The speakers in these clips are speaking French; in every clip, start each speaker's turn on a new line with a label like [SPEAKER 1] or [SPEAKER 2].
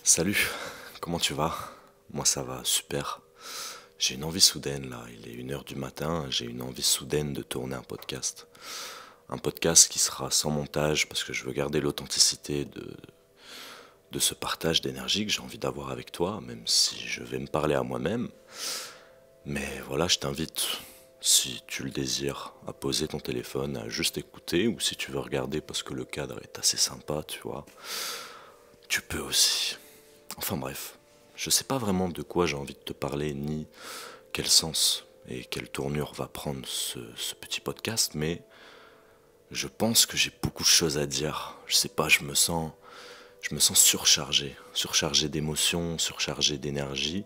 [SPEAKER 1] Salut, comment tu vas? Moi ça va, super. J'ai une envie soudaine là, il est 1 heure du matin, j'ai une envie soudaine de tourner un podcast. Un podcast qui sera sans montage parce que je veux garder l'authenticité de ce partage d'énergie que j'ai envie d'avoir avec toi, même si je vais me parler à moi-même. Mais voilà, je t'invite, si tu le désires, à poser ton téléphone, à juste écouter, ou si tu veux regarder parce que le cadre est assez sympa, tu vois, tu peux aussi. Enfin bref, je sais pas vraiment de quoi j'ai envie de te parler, ni quel sens et quelle tournure va prendre ce petit podcast, mais je pense que j'ai beaucoup de choses à dire. Je sais pas, je me sens surchargé, surchargé d'émotions, surchargé d'énergie,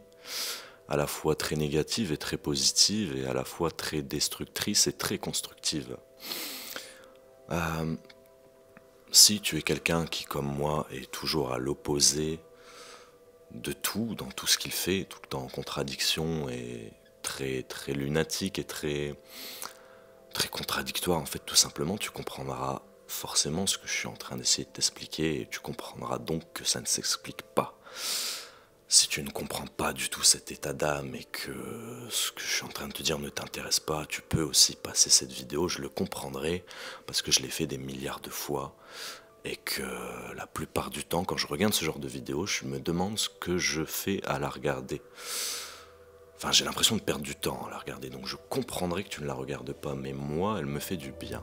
[SPEAKER 1] à la fois très négative et très positive, et à la fois très destructrice et très constructive. Euh, Si tu es quelqu'un qui, comme moi, est toujours à l'opposé de tout, dans tout ce qu'il fait, tout le temps en contradiction et très très lunatique et très très contradictoire en fait, tout simplement, tu comprendras forcément ce que je suis en train d'essayer de t'expliquer et tu comprendras donc que ça ne s'explique pas. Si tu ne comprends pas du tout cet état d'âme et que ce que je suis en train de te dire ne t'intéresse pas, tu peux aussi passer cette vidéo, je le comprendrai parce que je l'ai fait des milliards de fois et que la plupart du temps, quand je regarde ce genre de vidéo, je me demande ce que je fais à la regarder. Enfin, j'ai l'impression de perdre du temps à la regarder, donc je comprendrais que tu ne la regardes pas, mais moi, elle me fait du bien.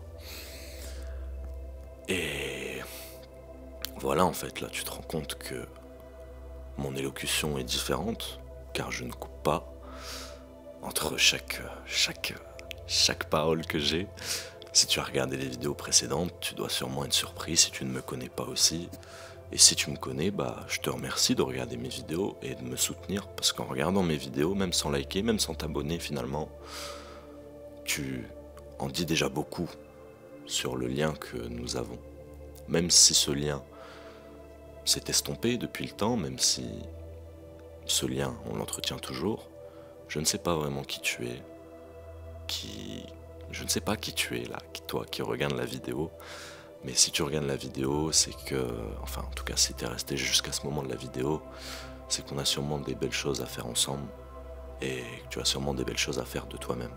[SPEAKER 1] Et voilà, en fait, là, tu te rends compte que mon élocution est différente, car je ne coupe pas entre chaque parole que j'ai. Si tu as regardé les vidéos précédentes, tu dois sûrement être surpris si tu ne me connais pas aussi. Et si tu me connais, bah, je te remercie de regarder mes vidéos et de me soutenir, parce qu'en regardant mes vidéos, même sans liker, même sans t'abonner finalement, tu en dis déjà beaucoup sur le lien que nous avons. Même si ce lien s'est estompé depuis le temps, même si ce lien, on l'entretient toujours, je ne sais pas vraiment qui tu es, qui... Je ne sais pas qui tu es là, toi qui regarde la vidéo, mais si tu regardes la vidéo, c'est que... Enfin, en tout cas, si tu es resté jusqu'à ce moment de la vidéo, c'est qu'on a sûrement des belles choses à faire ensemble, et que tu as sûrement des belles choses à faire de toi-même.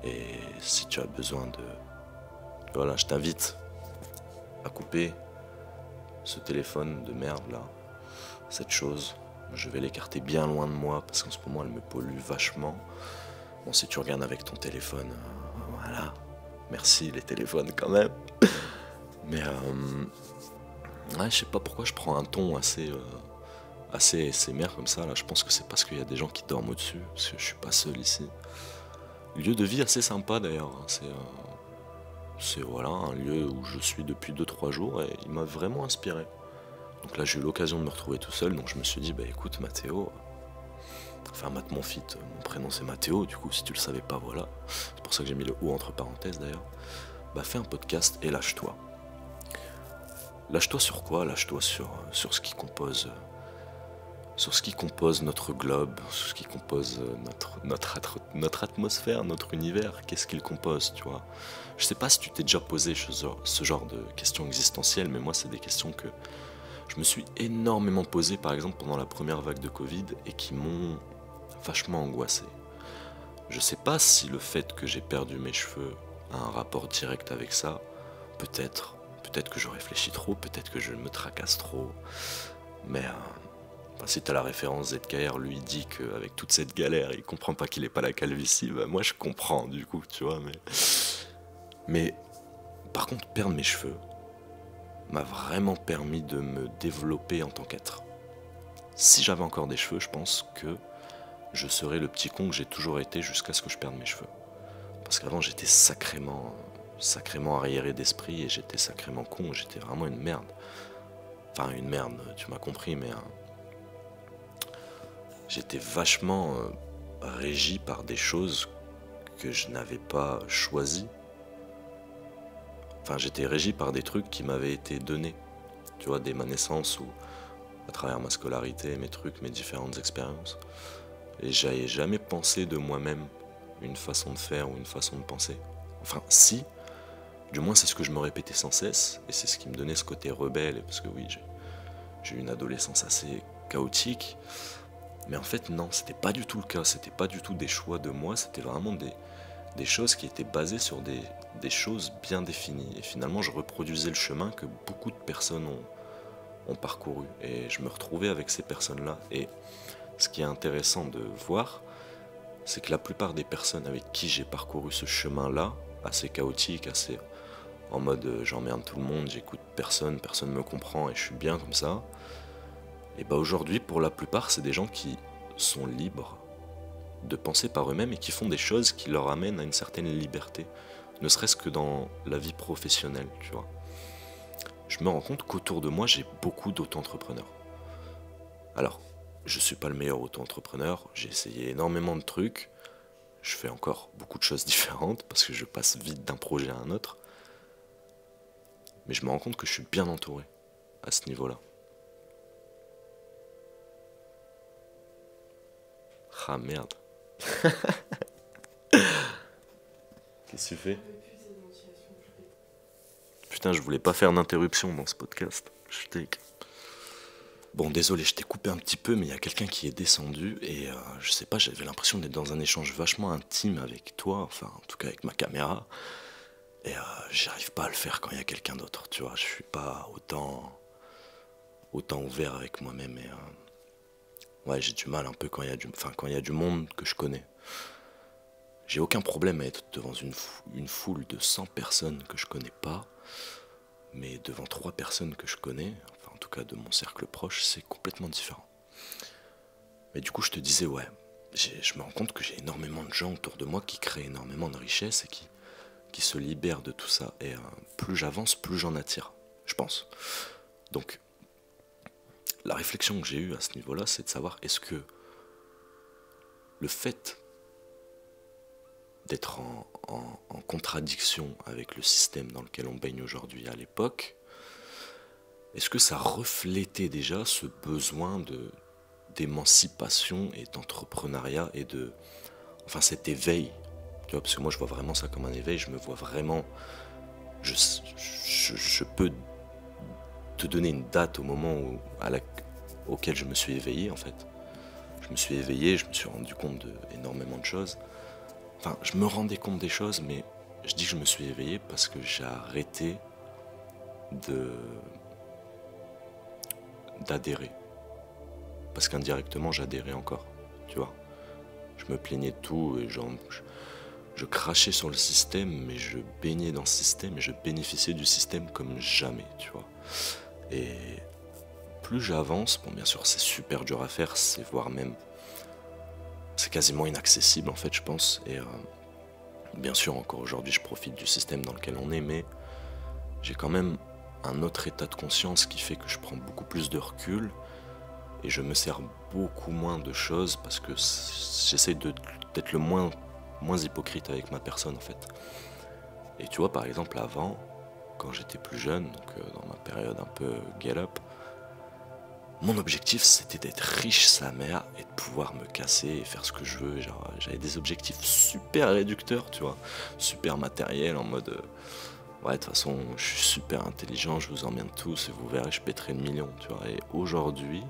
[SPEAKER 1] Et si tu as besoin de... Voilà, je t'invite à couper ce téléphone de merde là, cette chose. Je vais l'écarter bien loin de moi parce qu'en ce moment elle me pollue vachement. Bon, si tu regardes avec ton téléphone, voilà, merci les téléphones quand même. Mais ouais, je sais pas pourquoi je prends un ton assez SMR comme ça là. Je pense que c'est parce qu'il y a des gens qui dorment au-dessus, parce que je suis pas seul ici. Lieu de vie assez sympa d'ailleurs, hein. C'est voilà, un lieu où je suis depuis 2 3 jours et il m'a vraiment inspiré. Donc là j'ai eu l'occasion de me retrouver tout seul, donc je me suis dit bah écoute Mathéo, enfin Matt mon fit, mon prénom c'est Mathéo, du coup si tu le savais pas voilà, c'est pour ça que j'ai mis le O entre parenthèses d'ailleurs, bah fais un podcast et lâche-toi. Lâche-toi sur quoi? Lâche-toi sur ce qui compose notre globe, sur ce qui compose notre atmosphère, notre univers, qu'est-ce qu'il compose, tu vois. Je sais pas si tu t'es déjà posé ce genre de questions existentielles, mais moi c'est des questions que je me suis énormément posé par exemple pendant la première vague de Covid et qui m'ont vachement angoissé. Je sais pas si le fait que j'ai perdu mes cheveux a un rapport direct avec ça, peut-être. Peut-être que je réfléchis trop, peut-être que je me tracasse trop, mais enfin, si t'as la référence ZKR, lui dit qu'avec toute cette galère, il comprend pas qu'il ait pas la calvitie, bah moi je comprends du coup, tu vois, mais par contre, perdre mes cheveux m'a vraiment permis de me développer en tant qu'être. Si j'avais encore des cheveux, je pense que je serais le petit con que j'ai toujours été jusqu'à ce que je perde mes cheveux. Parce qu'avant, j'étais sacrément arriéré d'esprit et j'étais sacrément con, j'étais vraiment une merde. Enfin, une merde, tu m'as compris, mais j'étais vachement régi par des choses que je n'avais pas choisies. Enfin, j'étais régi par des trucs qui m'avaient été donnés. Tu vois, dès ma naissance ou à travers ma scolarité, mes trucs, mes différentes expériences. Et j'avais jamais pensé de moi-même une façon de faire ou une façon de penser. Enfin, si, du moins c'est ce que je me répétais sans cesse, et c'est ce qui me donnait ce côté rebelle, parce que oui, j'ai eu une adolescence assez chaotique. Mais en fait non, c'était pas du tout le cas, c'était pas du tout des choix de moi, c'était vraiment des choses qui étaient basées sur des choses bien définies. Et finalement je reproduisais le chemin que beaucoup de personnes ont parcouru. Et je me retrouvais avec ces personnes-là. Et ce qui est intéressant de voir, c'est que la plupart des personnes avec qui j'ai parcouru ce chemin-là, assez chaotique, assez en mode j'emmerde tout le monde, j'écoute personne, personne me comprend et je suis bien comme ça, et bah aujourd'hui pour la plupart c'est des gens qui sont libres de penser par eux-mêmes et qui font des choses qui leur amènent à une certaine liberté, ne serait-ce que dans la vie professionnelle, tu vois. Je me rends compte qu'autour de moi j'ai beaucoup d'auto-entrepreneurs. Alors, je suis pas le meilleur auto-entrepreneur, j'ai essayé énormément de trucs, je fais encore beaucoup de choses différentes parce que je passe vite d'un projet à un autre, mais je me rends compte que je suis bien entouré à ce niveau-là. Ah merde. Qu'est-ce que tu fais? Putain, je voulais pas faire d'interruption dans ce podcast. Je t'ai... Bon, désolé, je t'ai coupé un petit peu, mais il y a quelqu'un qui est descendu et je sais pas, j'avais l'impression d'être dans un échange vachement intime avec toi, enfin, en tout cas avec ma caméra. Et j'arrive pas à le faire quand il y a quelqu'un d'autre, tu vois. Je suis pas autant ouvert avec moi-même et ouais, j'ai du mal un peu quand il y a du monde que je connais. J'ai aucun problème à être devant une foule de 100 personnes que je connais pas, mais devant 3 personnes que je connais, enfin en tout cas de mon cercle proche, c'est complètement différent. Mais du coup, je te disais, ouais, je me rends compte que j'ai énormément de gens autour de moi qui créent énormément de richesses et qui se libèrent de tout ça. Et plus j'avance, plus j'en attire, je pense. Donc, la réflexion que j'ai eue à ce niveau-là, c'est de savoir est-ce que le fait d'être en contradiction avec le système dans lequel on baigne aujourd'hui à l'époque, est-ce que ça reflétait déjà ce besoin d'émancipation et d'entrepreneuriat et enfin cet éveil, tu vois, parce que moi je vois vraiment ça comme un éveil, je me vois vraiment, je peux te donner une date au moment auquel je me suis éveillé en fait. Je me suis éveillé, je me suis rendu compte d'énormément de choses. Enfin, je me rendais compte des choses, mais je dis que je me suis éveillé parce que j'ai arrêté d'adhérer. Parce qu'indirectement, j'adhérais encore, tu vois. Je me plaignais de tout et je crachais sur le système, mais je baignais dans le système et je bénéficiais du système comme jamais, tu vois. Et plus j'avance, bon bien sûr c'est super dur à faire, c'est quasiment inaccessible en fait je pense, et bien sûr encore aujourd'hui je profite du système dans lequel on est, mais j'ai quand même un autre état de conscience qui fait que je prends beaucoup plus de recul et je me sers beaucoup moins de choses parce que j'essaie d'être le moins hypocrite avec ma personne en fait. Et tu vois par exemple avant, quand j'étais plus jeune, donc dans ma période un peu get up, mon objectif c'était d'être riche sa mère et de pouvoir me casser et faire ce que je veux. Genre, j'avais des objectifs super réducteurs, tu vois, super matériels en mode ouais de toute façon je suis super intelligent, je vous emmène tous et vous verrez je pèterai le million, tu vois. Et aujourd'hui,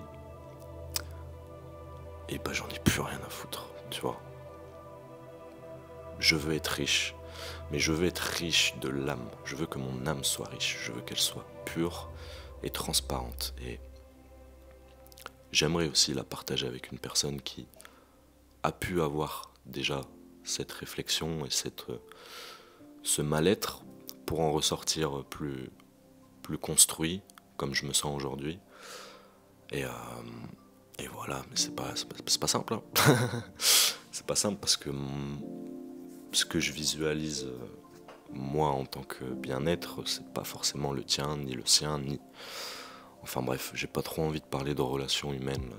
[SPEAKER 1] et bah j'en ai plus rien à foutre, tu vois. Je veux être riche, mais je veux être riche de l'âme. Je veux que mon âme soit riche, je veux qu'elle soit pure et transparente. Et j'aimerais aussi la partager avec une personne qui a pu avoir déjà cette réflexion et ce mal-être pour en ressortir plus construit, comme je me sens aujourd'hui. Et voilà, mais c'est pas simple. Hein. C'est pas simple parce que ce que je visualise moi en tant que bien-être, c'est pas forcément le tien, ni le sien, ni... Enfin bref, j'ai pas trop envie de parler de relations humaines, là.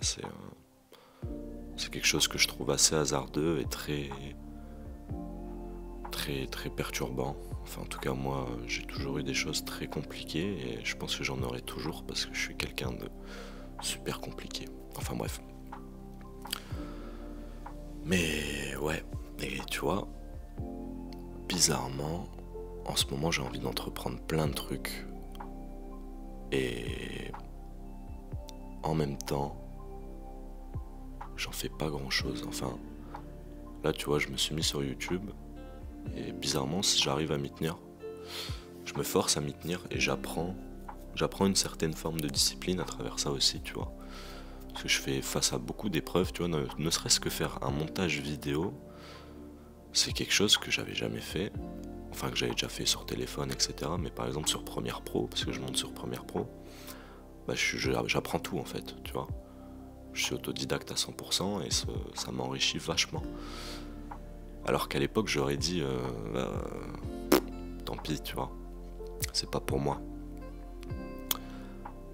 [SPEAKER 1] C'est quelque chose que je trouve assez hasardeux et très perturbant. Enfin en tout cas moi, j'ai toujours eu des choses très compliquées et je pense que j'en aurai toujours parce que je suis quelqu'un de super compliqué. Enfin bref. Mais ouais, et tu vois, bizarrement, en ce moment j'ai envie d'entreprendre plein de trucs. Et en même temps, j'en fais pas grand chose. Enfin, là tu vois, je me suis mis sur YouTube et bizarrement, si j'arrive à m'y tenir, je me force à m'y tenir et j'apprends une certaine forme de discipline à travers ça aussi, tu vois. Parce que je fais face à beaucoup d'épreuves, tu vois, ne serait-ce que faire un montage vidéo, c'est quelque chose que j'avais jamais fait, enfin que j'avais déjà fait sur téléphone, etc. Mais par exemple sur Premiere Pro, parce que je monte sur Premiere Pro, bah j'apprends tout en fait, tu vois. Je suis autodidacte à 100% et ça m'enrichit vachement. Alors qu'à l'époque j'aurais dit, tant pis, tu vois, c'est pas pour moi.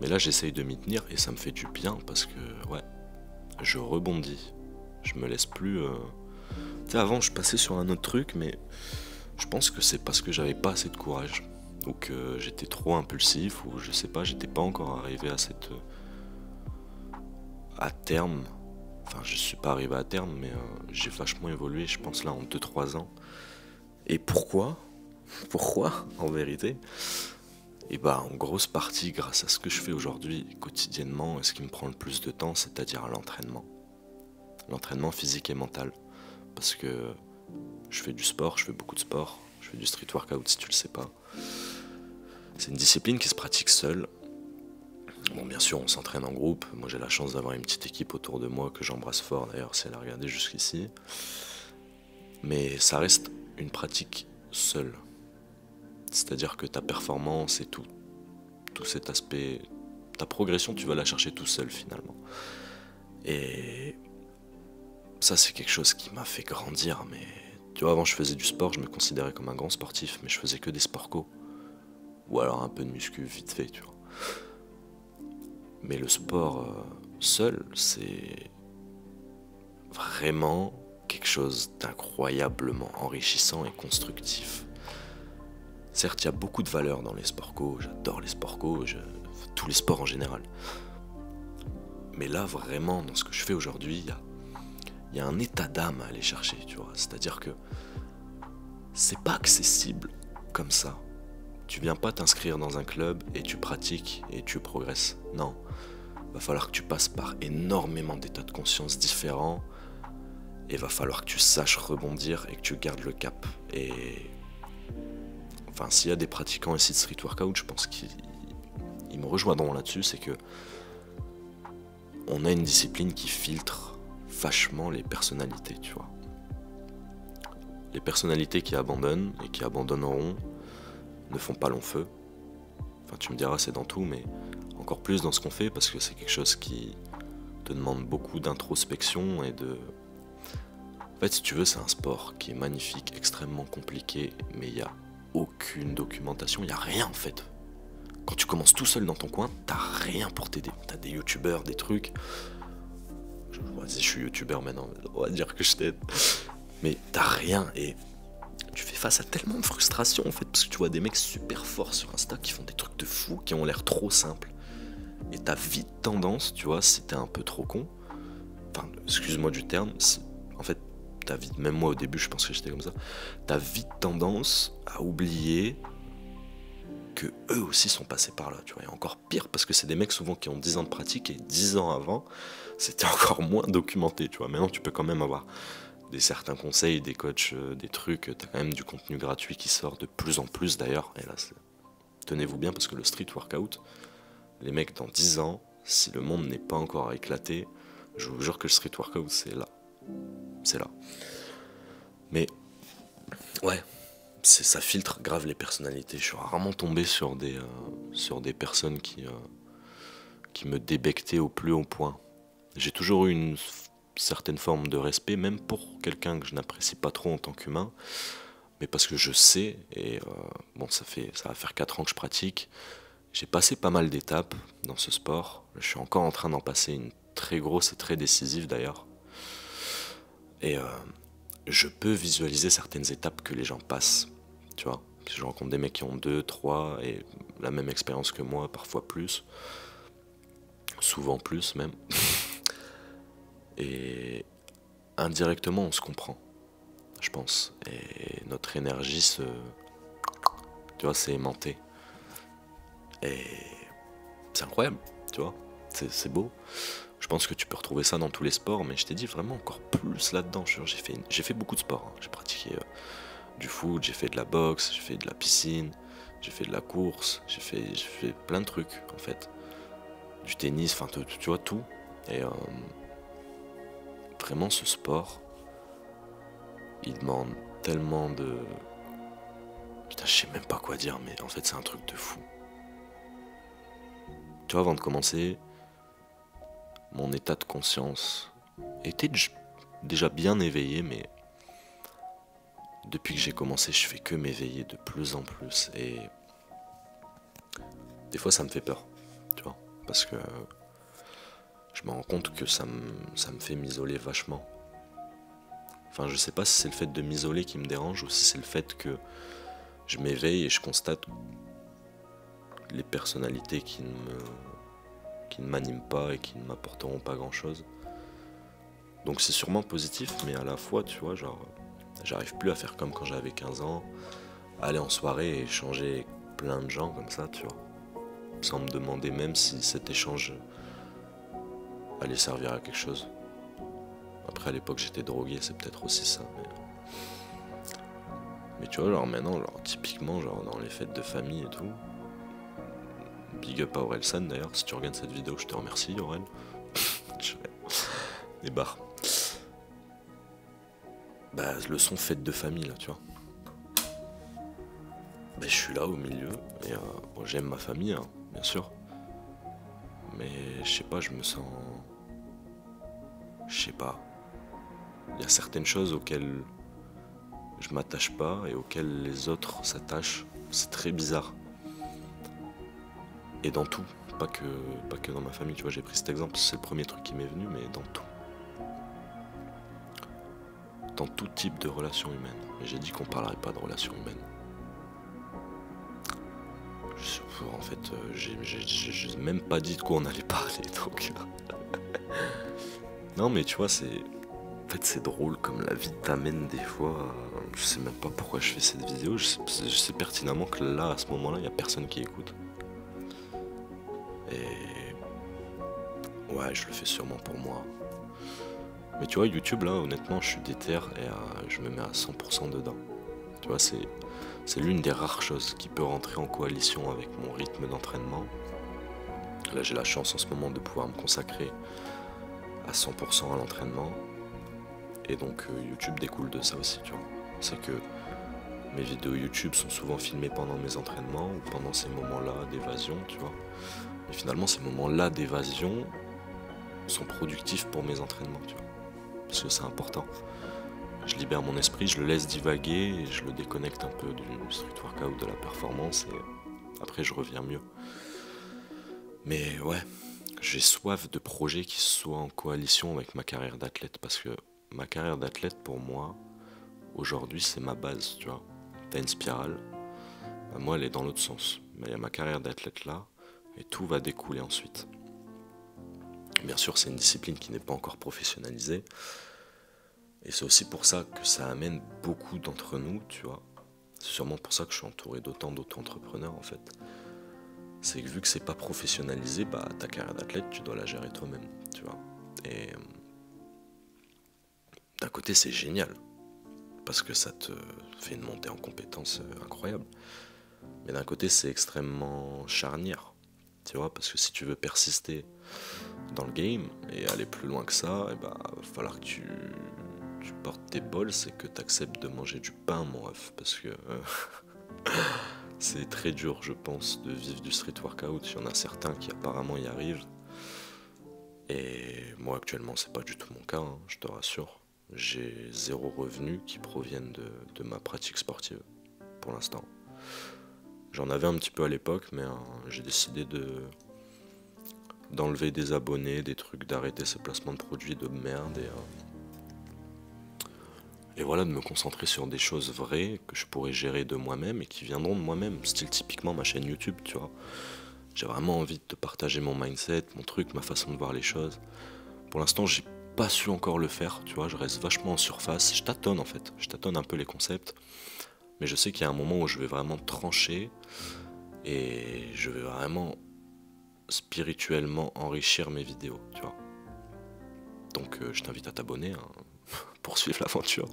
[SPEAKER 1] Mais là j'essaye de m'y tenir et ça me fait du bien parce que, ouais, je rebondis. Je me laisse plus... Tu sais, avant je passais sur un autre truc, mais je pense que c'est parce que j'avais pas assez de courage. Ou que j'étais trop impulsif, ou je sais pas, j'étais pas encore arrivé à cette... à terme. Enfin, je suis pas arrivé à terme, mais j'ai vachement évolué, je pense là, en 2-3 ans. Et pourquoi ? Pourquoi, en vérité ? Et bah, en grosse partie, grâce à ce que je fais aujourd'hui, quotidiennement, et ce qui me prend le plus de temps, c'est-à-dire l'entraînement. L'entraînement physique et mental. Parce que je fais du sport, je fais beaucoup de sport, je fais du street workout si tu le sais pas. C'est une discipline qui se pratique seule. Bon, bien sûr, on s'entraîne en groupe. Moi, j'ai la chance d'avoir une petite équipe autour de moi que j'embrasse fort d'ailleurs si elle a regardé jusqu'ici. Mais ça reste une pratique seule. C'est-à-dire que ta performance et tout cet aspect, ta progression, tu vas la chercher tout seul finalement. Et ça, c'est quelque chose qui m'a fait grandir. Mais tu vois, avant, je faisais du sport, je me considérais comme un grand sportif, mais je faisais que des sports co. Ou alors un peu de muscu vite fait, tu vois. Mais le sport seul, c'est vraiment quelque chose d'incroyablement enrichissant et constructif. Certes, il y a beaucoup de valeurs dans les sports co, j'adore les sports co, tous les sports en général. Mais là, vraiment, dans ce que je fais aujourd'hui, il y a un état d'âme à aller chercher, tu vois. C'est-à-dire que c'est pas accessible comme ça. Tu viens pas t'inscrire dans un club et tu pratiques et tu progresses. Non. Va falloir que tu passes par énormément d'états de conscience différents et va falloir que tu saches rebondir et que tu gardes le cap. Et enfin, s'il y a des pratiquants ici de street workout, je pense qu'ils me rejoindront là-dessus, c'est que on a une discipline qui filtre vachement les personnalités, tu vois. Les personnalités qui abandonnent et qui abandonneront ne font pas long feu. Enfin, tu me diras, c'est dans tout, mais encore plus dans ce qu'on fait, parce que c'est quelque chose qui te demande beaucoup d'introspection et de... En fait, si tu veux, c'est un sport qui est magnifique, extrêmement compliqué, mais il n'y a aucune documentation, il n'y a rien en fait. Quand tu commences tout seul dans ton coin, t'as rien pour t'aider. T'as des youtubeurs, des trucs. Vas-y, je suis youtubeur maintenant, on va dire que je t'aide. Mais t'as rien et tu fais face à tellement de frustration en fait, parce que tu vois des mecs super forts sur Insta qui font des trucs de fou, qui ont l'air trop simples. Et t'as vite tendance, tu vois, si t'es un peu trop con, enfin, excuse-moi du terme, en fait, t'as vite, même moi au début, je pense que j'étais comme ça, t'as vite tendance à oublier que eux aussi sont passés par là, tu vois, et encore pire, parce que c'est des mecs souvent qui ont 10 ans de pratique, et 10 ans avant, c'était encore moins documenté, tu vois. Maintenant, tu peux quand même avoir certains conseils, des coachs, des trucs, t'as quand même du contenu gratuit qui sort de plus en plus d'ailleurs, et là, tenez-vous bien, parce que le street workout, les mecs, dans 10 ans, si le monde n'est pas encore éclaté, je vous jure que le street workout, c'est là. C'est là. Mais, ouais, ça filtre grave les personnalités. Je suis rarement tombé sur des personnes qui me débectaient au plus haut point. J'ai toujours eu une certaine forme de respect, même pour quelqu'un que je n'apprécie pas trop en tant qu'humain, mais parce que je sais, et bon, ça va faire 4 ans que je pratique, j'ai passé pas mal d'étapes dans ce sport. Je suis encore en train d'en passer une très grosse et très décisive d'ailleurs. Et je peux visualiser certaines étapes que les gens passent, tu vois. Je rencontre des mecs qui ont 2, 3 et la même expérience que moi, parfois plus, souvent plus même. Et indirectement, on se comprend, je pense. Et notre énergie tu vois, c'est aimanté. Et c'est incroyable, tu vois. c'est beau. Je pense que tu peux retrouver ça dans tous les sports, mais je t'ai dit vraiment encore plus là-dedans. J'ai fait beaucoup de sport, hein. J'ai pratiqué du foot, j'ai fait de la boxe, j'ai fait de la piscine, j'ai fait de la course, j'ai fait plein de trucs en fait. Du tennis, enfin tu vois tout. Et vraiment ce sport, il demande tellement de... Putain, je sais même pas quoi dire, mais en fait c'est un truc de fou. Tu vois, avant de commencer, mon état de conscience était déjà bien éveillé, mais depuis que j'ai commencé, je fais que m'éveiller de plus en plus. Et des fois, ça me fait peur, tu vois, parce que je me rends compte que ça me fait m'isoler vachement. Enfin, je sais pas si c'est le fait de m'isoler qui me dérange ou si c'est le fait que je m'éveille et je constate les personnalités qui ne m'animent pas et qui ne m'apporteront pas grand chose. Donc c'est sûrement positif, mais à la fois, tu vois, genre, j'arrive plus à faire comme quand j'avais 15 ans, aller en soirée et échanger avec plein de gens comme ça, tu vois, sans me demander même si cet échange allait servir à quelque chose. Après, à l'époque, j'étais drogué, c'est peut-être aussi ça, mais tu vois, genre maintenant, genre, typiquement, genre, dans les fêtes de famille et tout, big up à Orelsan d'ailleurs, si tu regardes cette vidéo, je te remercie, Aurel. Les barres. Bah, le son fête de famille, là, tu vois. Bah, je suis là au milieu, et bon, j'aime ma famille, hein, bien sûr. Mais je sais pas, je me sens. Je sais pas. Il y a certaines choses auxquelles je m'attache pas et auxquelles les autres s'attachent. C'est très bizarre. Et dans tout, pas que dans ma famille, tu vois, j'ai pris cet exemple, c'est le premier truc qui m'est venu, mais dans tout. Dans tout type de relation humaine. Mais j'ai dit qu'on parlerait pas de relation humaine. En fait, j'ai même pas dit de quoi on allait parler, donc... Non, mais tu vois, En fait, c'est drôle comme la vie t'amène des fois. Je sais même pas pourquoi je fais cette vidéo. Je sais pertinemment que là, à ce moment-là, il y a personne qui écoute. Et... Ouais, je le fais sûrement pour moi. Mais tu vois, YouTube, là, honnêtement, je suis déter et je me mets à 100% dedans. Tu vois, c'est l'une des rares choses qui peut rentrer en coalition avec mon rythme d'entraînement. Là, j'ai la chance en ce moment de pouvoir me consacrer à 100% à l'entraînement. Et donc, YouTube découle de ça aussi, tu vois. C'est que mes vidéos YouTube sont souvent filmées pendant mes entraînements ou pendant ces moments-là d'évasion, tu vois. Et finalement, ces moments-là d'évasion sont productifs pour mes entraînements, tu vois. Parce que c'est important. Je libère mon esprit, je le laisse divaguer et je le déconnecte un peu du street workout, de la performance et après je reviens mieux. Mais ouais, j'ai soif de projets qui soient en coalition avec ma carrière d'athlète parce que ma carrière d'athlète pour moi, aujourd'hui c'est ma base, tu vois. T'as une spirale, bah, moi elle est dans l'autre sens. Mais il y a ma carrière d'athlète là et tout va découler ensuite. Bien sûr c'est une discipline qui n'est pas encore professionnalisée. Et c'est aussi pour ça que ça amène beaucoup d'entre nous, tu vois. C'est sûrement pour ça que je suis entouré d'autant d'auto-entrepreneurs en fait. C'est que vu que c'est pas professionnalisé, bah ta carrière d'athlète, tu dois la gérer toi-même, tu vois. Et d'un côté c'est génial, parce que ça te fait une montée en compétences incroyable. Mais d'un côté c'est extrêmement charnière, tu vois, parce que si tu veux persister dans le game et aller plus loin que ça, il va falloir que tu portes tes bols, c'est que tu acceptes de manger du pain, mon ref, parce que c'est très dur, je pense, de vivre du street workout. Il y en a certains qui apparemment y arrivent. Et moi, actuellement, c'est pas du tout mon cas, hein, je te rassure. J'ai zéro revenu qui proviennent de ma pratique sportive, pour l'instant. J'en avais un petit peu à l'époque, mais j'ai décidé d'enlever des abonnés, des trucs, d'arrêter ces placements de produits de merde et voilà, de me concentrer sur des choses vraies que je pourrais gérer de moi-même et qui viendront de moi-même, style typiquement ma chaîne YouTube, tu vois. J'ai vraiment envie de te partager mon mindset, mon truc, ma façon de voir les choses. Pour l'instant, j'ai pas su encore le faire, tu vois, je reste vachement en surface. Je tâtonne en fait, je tâtonne un peu les concepts, mais je sais qu'il y a un moment où je vais vraiment trancher et je vais vraiment spirituellement enrichir mes vidéos, tu vois. Donc je t'invite à t'abonner, hein, pour suivre l'aventure.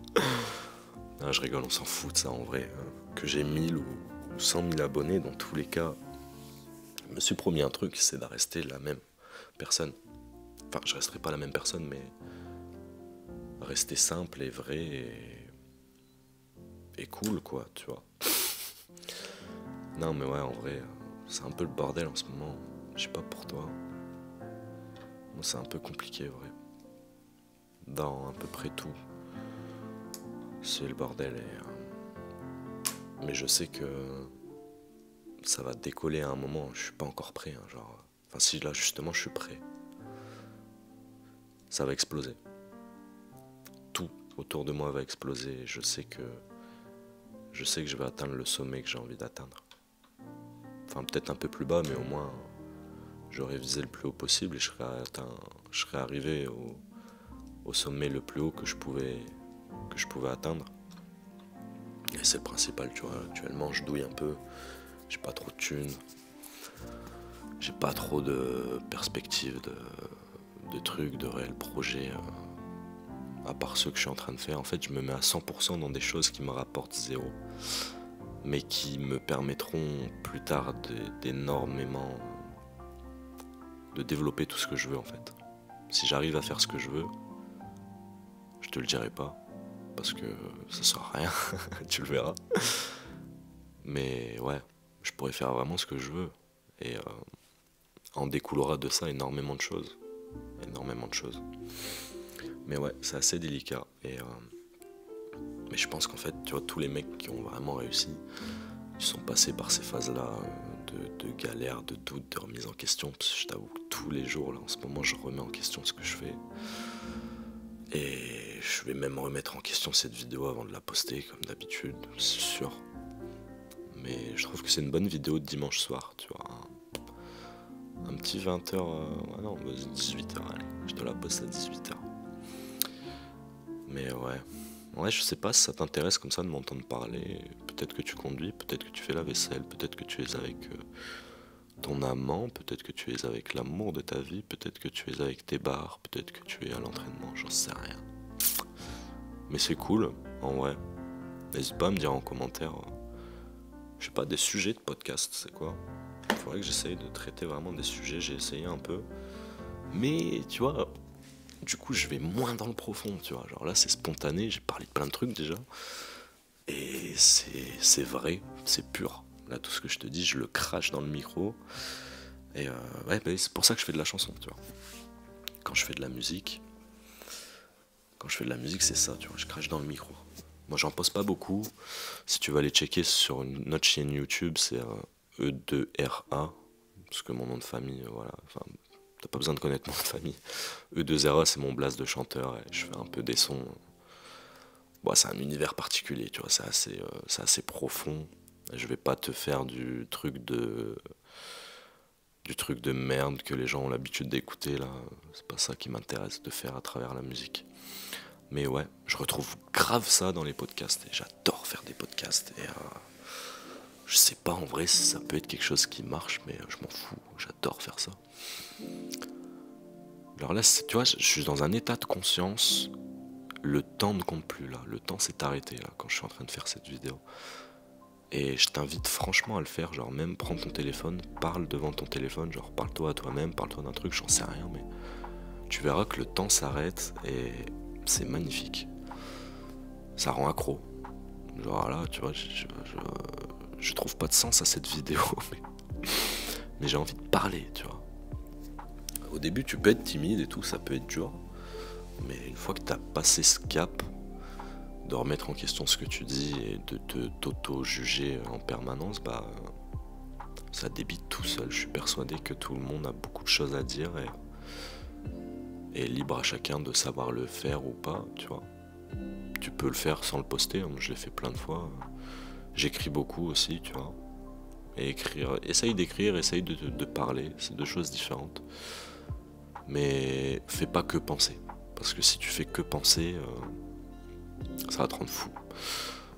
[SPEAKER 1] Non, je rigole, on s'en fout de ça en vrai. Que j'ai 1000 ou 100 000 abonnés, dans tous les cas, je me suis promis un truc, c'est de rester la même personne. Enfin, je resterai pas la même personne, mais rester simple et vrai et cool, quoi, tu vois. Non, mais ouais, en vrai, c'est un peu le bordel en ce moment. Je sais pas pour toi. Moi, c'est un peu compliqué, vrai. Dans à peu près tout, c'est le bordel. Mais je sais que ça va décoller à un moment. Je suis pas encore prêt, hein, genre. Enfin, si là, justement, je suis prêt. Ça va exploser. Tout autour de moi va exploser. Je sais que je vais atteindre le sommet que j'ai envie d'atteindre. Enfin, peut-être un peu plus bas, mais au moins, j'aurais visé le plus haut possible et je serais arrivé au sommet le plus haut que je pouvais atteindre. Et c'est le principal, tu vois. Actuellement, je douille un peu. J'ai pas trop de thunes. J'ai pas trop de perspectives, de trucs, de réels projets. À part ceux que je suis en train de faire. En fait, je me mets à 100% dans des choses qui me rapportent zéro. Mais qui me permettront plus tard d'énormément de développer tout ce que je veux, en fait. Si j'arrive à faire ce que je veux, je te le dirai pas. Parce que ça sert à rien. Tu le verras. Mais ouais, je pourrais faire vraiment ce que je veux. Et en découlera de ça énormément de choses. Énormément de choses. Mais ouais, c'est assez délicat. Mais je pense qu'en fait, tu vois, tous les mecs qui ont vraiment réussi, ils sont passés par ces phases-là de galère, de doute, de remise en question. Parce que je t'avoue que tous les jours, là, en ce moment, je remets en question ce que je fais. Et je vais même remettre en question cette vidéo avant de la poster, comme d'habitude, c'est sûr. Mais je trouve que c'est une bonne vidéo de dimanche soir, tu vois. Un petit 20h, ouais non, 18h, allez, je te la poste à 18h. Mais ouais, je sais pas si ça t'intéresse comme ça de m'entendre parler. Peut-être que tu conduis, peut-être que tu fais la vaisselle, peut-être que tu es avec ton amant, peut-être que tu es avec l'amour de ta vie, peut-être que tu es avec tes bars, peut-être que tu es à l'entraînement, j'en sais rien. Mais c'est cool, en vrai. N'hésite pas à me dire en commentaire, je sais pas, des sujets de podcast, c'est quoi? Il faudrait que j'essaye de traiter vraiment des sujets, j'ai essayé un peu. Mais tu vois, du coup je vais moins dans le profond, tu vois. Genre là c'est spontané, j'ai parlé de plein de trucs déjà. Et c'est vrai, c'est pur. Là tout ce que je te dis, je le crache dans le micro. Et ouais, bah, c'est pour ça que je fais de la chanson, tu vois. Quand je fais de la musique, c'est ça, tu vois, je crache dans le micro. Moi j'en poste pas beaucoup. Si tu vas aller checker sur notre chaîne YouTube, c'est E2RA. Parce que mon nom de famille, voilà, enfin, t'as pas besoin de connaître mon nom de famille. E2RA, c'est mon blast de chanteur et je fais un peu des sons. Bon, c'est un univers particulier, tu vois, c'est assez profond. Je vais pas te faire du truc de merde que les gens ont l'habitude d'écouter là. C'est pas ça qui m'intéresse de faire à travers la musique. Mais ouais, je retrouve grave ça dans les podcasts et j'adore faire des podcasts. Et je sais pas en vrai si ça peut être quelque chose qui marche, mais je m'en fous, j'adore faire ça. Alors là, tu vois, je suis dans un état de conscience. Le temps ne compte plus là, le temps s'est arrêté là quand je suis en train de faire cette vidéo. Et je t'invite franchement à le faire, genre même prends ton téléphone, parle devant ton téléphone, genre parle-toi à toi-même, parle-toi d'un truc, j'en sais rien, mais tu verras que le temps s'arrête et c'est magnifique. Ça rend accro. Genre là, tu vois, je trouve pas de sens à cette vidéo, mais j'ai envie de parler, tu vois. Au début, tu peux être timide et tout, ça peut être dur, mais une fois que t'as passé ce cap, de remettre en question ce que tu dis et de t'auto-juger en permanence, bah ça débite tout seul. Je suis persuadé que tout le monde a beaucoup de choses à dire et libre à chacun de savoir le faire ou pas, tu vois. Tu peux le faire sans le poster, je l'ai fait plein de fois. J'écris beaucoup aussi, tu vois. Et écrire, essaye d'écrire, essaye de parler, c'est deux choses différentes. Mais fais pas que penser. Parce que si tu fais que penser, ça va te rendre fou.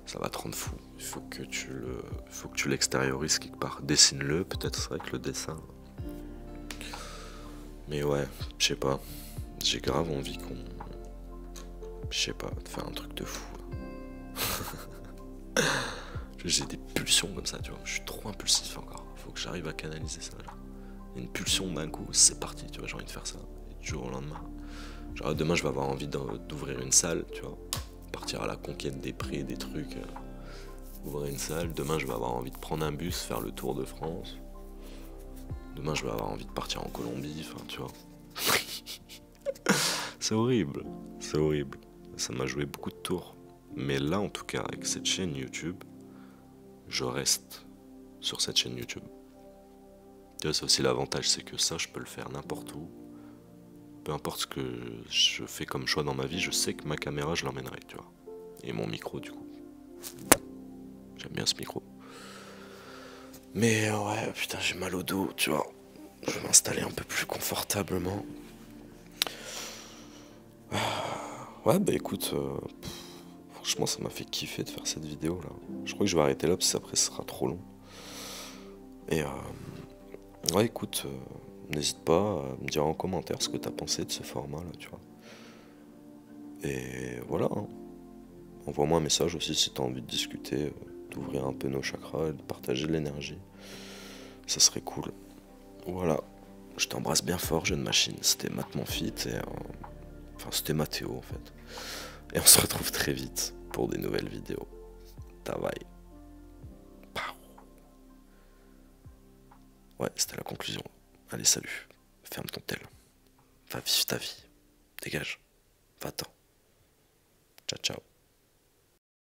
[SPEAKER 1] Ça va te rendre fou. Il faut que tu l'extériorises quelque part. Dessine-le, peut-être avec le dessin. Mais ouais, je sais pas. J'ai grave envie qu'on... Je sais pas, de faire un truc de fou. Là. J'ai des pulsions comme ça, tu vois. Je suis trop impulsif encore. Faut que j'arrive à canaliser ça. Là. Une pulsion d'un coup, c'est parti, tu vois. J'ai envie de faire ça. Et du jour au lendemain. Genre demain, je vais avoir envie d'ouvrir une salle, tu vois. Partir à la conquête des prix, des trucs. Ouvrir une salle. Demain, je vais avoir envie de prendre un bus, faire le tour de France. Demain, je vais avoir envie de partir en Colombie, enfin, tu vois. C'est horrible, c'est horrible. Ça m'a joué beaucoup de tours. Mais là, en tout cas, avec cette chaîne YouTube, je reste sur cette chaîne YouTube. Tu vois, c'est aussi l'avantage, c'est que ça, je peux le faire n'importe où. Peu importe ce que je fais comme choix dans ma vie, je sais que ma caméra, je l'emmènerai, tu vois. Et mon micro, du coup. J'aime bien ce micro. Mais ouais, putain, j'ai mal au dos, tu vois. Je vais m'installer un peu plus confortablement. Ouais, bah écoute, franchement, ça m'a fait kiffer de faire cette vidéo là. Je crois que je vais arrêter là parce que après, ce sera trop long. Et ouais, écoute, n'hésite pas à me dire en commentaire ce que t'as pensé de ce format là, tu vois. Et voilà, hein. Envoie-moi un message aussi si t'as envie de discuter, d'ouvrir un peu nos chakras et de partager de l'énergie. Ça serait cool. Voilà, je t'embrasse bien fort, jeune machine. C'était Matt Monfit et enfin, c'était Mathéo en fait. Et on se retrouve très vite pour des nouvelles vidéos. Bye. Ouais, c'était la conclusion. Allez, salut. Ferme ton tel. Va vivre ta vie. Dégage. Va-t'en. Ciao, ciao.